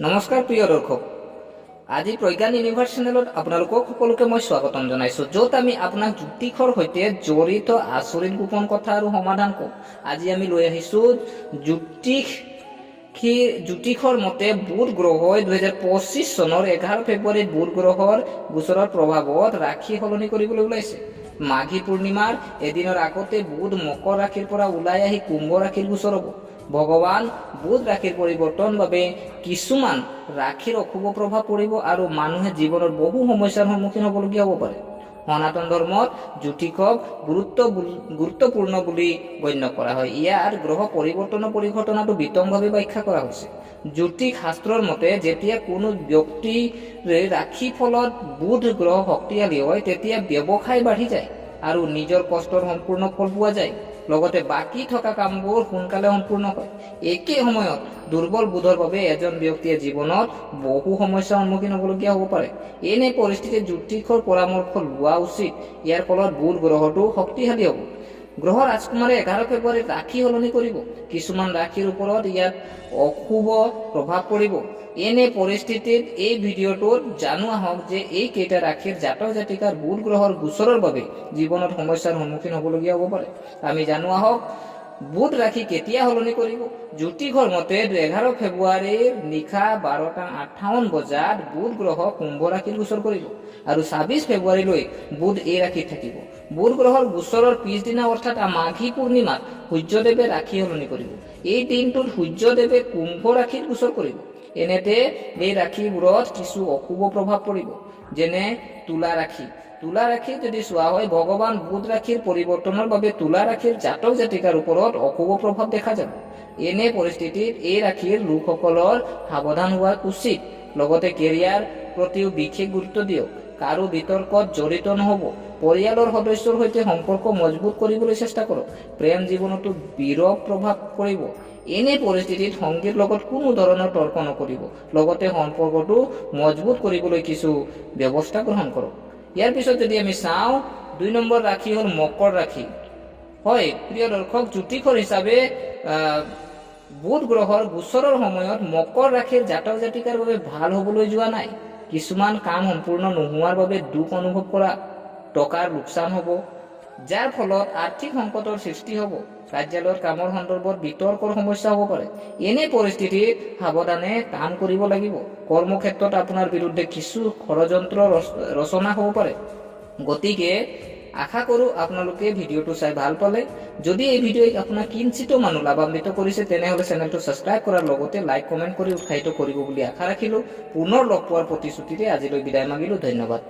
নমস্কাৰ প্ৰিয় দৰ্শক, আজি প্ৰজ্ঞান ইউনিভাৰ্ছ চেনেলত আপোনালোকক সকলোকে মই স্বাগতম জনাইছোঁ, য'ত আমি আপোনাক জ্যোতিষৰ সৈতে জড়িত আচৰিত গোপন কথা আৰু সমাধান কওঁ। আজি আমি লৈ আহিছোঁ জ্যোতিষৰ মতে বুধ গ্ৰহই 2025 চনৰ 11 ফেব্ৰুৱাৰীত বুধ গ্ৰহৰ গোচৰৰ প্ৰভাৱত ৰাশি সলনি কৰিবলৈ ওলাইছে। মাঘী পূৰ্ণিমাৰ এদিনৰ আগতে বুধ মকৰ ৰাশিৰ পৰা ওলাই আহি কুম্ভ ৰাশিৰ গোচৰ হ'ব। ভগৱান বুধ ৰাশিৰ পৰিৱৰ্তনৰ বাবে কিছুমান ৰাশিৰ অশুভ প্ৰভাৱ পৰিব আৰু মানুহে জীৱনত বহু সমস্যাৰ সন্মুখীন হ'বলগীয়া হ'ব পাৰে। সনাতন ধৰ্মত জ্যোতিষক গুৰুত্বপূৰ্ণ বুলি গণ্য কৰা হয়। ইয়াৰ গ্ৰহ পৰিৱৰ্তনৰ পৰিঘটনাটো বিতংভাৱে ব্যাখ্যা কৰা হৈছে। জ্যোতিষ শাস্ত্ৰৰ মতে যেতিয়া কোনো ব্যক্তিৰ ৰাশি ফলত বুধ গ্ৰহ শক্তিশালী হয়, তেতিয়া ব্যৱসায় বাঢ়ি যায় আৰু নিজৰ কষ্টৰ সম্পূৰ্ণ ফল পোৱা যায়। লগতে বাকী থকা কামবোৰ সোনকালে সম্পূৰ্ণ হয়। একে সময়ত দুৰ্বল বুধৰ বাবে এজন ব্যক্তিয়ে জীৱনত বহু সমস্যাৰ সন্মুখীন হ'বলগীয়া হ'ব পাৰে। এনে পৰিস্থিতিত জ্যোতিষৰ পৰামৰ্শ লোৱা উচিত। ইয়াৰ ফলত বুধ গ্ৰহটো শক্তিশালী হ'ব। গ্ৰহ ৰাজকুমাৰে 11 ফেব্ৰুৱাৰীত ৰাশি সলনি কৰিব। কিছুমান ৰাশিৰ ওপৰত ইয়াত অশুভ প্ৰভাৱ পৰিব। এনে পৰিস্থিতিত এই ভিডিঅ'টোত জানো আহক যে এই কেইটা ৰাশিৰ জাতক জাতিকাৰ বুধ গ্ৰহৰ গোচৰৰ বাবে জীৱনত সমস্যাৰ সন্মুখীন হ'বলগীয়া হ'ব পাৰে। আমি জানো আহক বুধ ৰাশি কেতিয়া সলনি কৰিব। জ্যোতিষৰ মতে 11 ফেব্ৰুৱাৰীৰ নিশা 12:58 বজাত বুধ গ্ৰহ কুম্ভ ৰাশিৰ গোচৰ কৰিব আৰু 26 ফেব্ৰুৱাৰীলৈ বুধ এই ৰাশিত থাকিব। বুধ গ্ৰহৰ গোচৰৰ পিছদিনা অৰ্থাৎ মাঘী পূৰ্ণিমাত সূৰ্যদেৱে ৰাশি সলনি কৰিব। এই দিনটোত সূৰ্যদেৱে কুম্ভ ৰাশিত গোচৰ কৰিব। এনেতে এই ৰাশিবোৰত কিছু অশুভ প্ৰভাৱ পৰিব, যেনে তুলা ৰাশি। তুলা ৰাশি যদি চোৱা হয়, ভগৱান বুধ ৰাশিৰ পৰিৱৰ্তনৰ বাবে তুলা ৰাশিৰ জাতক জাতিকাৰ ওপৰত অশুভ প্ৰভাৱ দেখা যাব। এনে পৰিস্থিতিত এই ৰাশিৰ লোকসকলৰ সাৱধান হোৱা উচিত। লগতে কেৰিয়াৰ প্ৰতিও বিশেষ গুৰুত্ব দিয়ক। কাৰো বিতৰ্কত জড়িত নহ'ব। পৰিয়ালৰ সদস্যৰ সৈতে সম্পৰ্ক মজবুত কৰিবলৈ চেষ্টা কৰক। প্ৰেম জীৱনতো বিৰূপ প্ৰভাৱ পৰিব। এনে পৰিস্থিতিত সংগীৰ লগত কোনো ধৰণৰ তৰ্ক নকৰিব। লগতে সম্পৰ্কটো মজবুত কৰিবলৈ কিছু ব্যৱস্থা গ্ৰহণ কৰক। ইয়াৰ পিছত যদি আমি চাওঁ, 2 নম্বৰ ৰাশি হ'ল মকৰ ৰাশি। হয় প্ৰিয় দৰ্শক, জ্যোতিষৰ হিচাপে বুধ গ্ৰহৰ গোচৰৰ সময়ত মকৰ ৰাশিৰ জাতক জাতিকাৰ বাবে ভাল হ'বলৈ যোৱা নাই। কিছুমান কাম সম্পূৰ্ণ নোহোৱাৰ বাবে দুখ অনুভৱ কৰা, টকাৰ লোকচান হ'ব, যাৰ ফলত আৰ্থিক সংকটৰ সৃষ্টি হ'ব। কাৰ্যালয়ৰ কামৰ সন্দৰ্ভত বিতৰ্কৰ সমস্যা হ'ব পাৰে। এনে পৰিস্থিতিত সাৱধানে কাম কৰিব লাগিব। কৰ্মক্ষেত্ৰত আপোনাৰ বিৰুদ্ধে কিছু ষড়যন্ত্ৰ ৰচনা হ'ব পাৰে। গতিকে আশা কৰোঁ আপোনালোকে ভিডিঅ'টো চাই ভাল পালে। যদি এই ভিডিঅ'ই আপোনাক কিঞ্চিতো লাভান্বিত কৰিছে, তেনেহ'লে চেনেলটো ছাবস্ক্ৰাইব কৰাৰ লগতে লাইক কমেণ্ট কৰি উৎসাহিত কৰিব বুলি আশা ৰাখিলোঁ। পুনৰ লগ পোৱাৰ প্ৰতিশ্ৰুতিৰে আজিলৈ বিদায় মাগিলোঁ। ধন্যবাদ।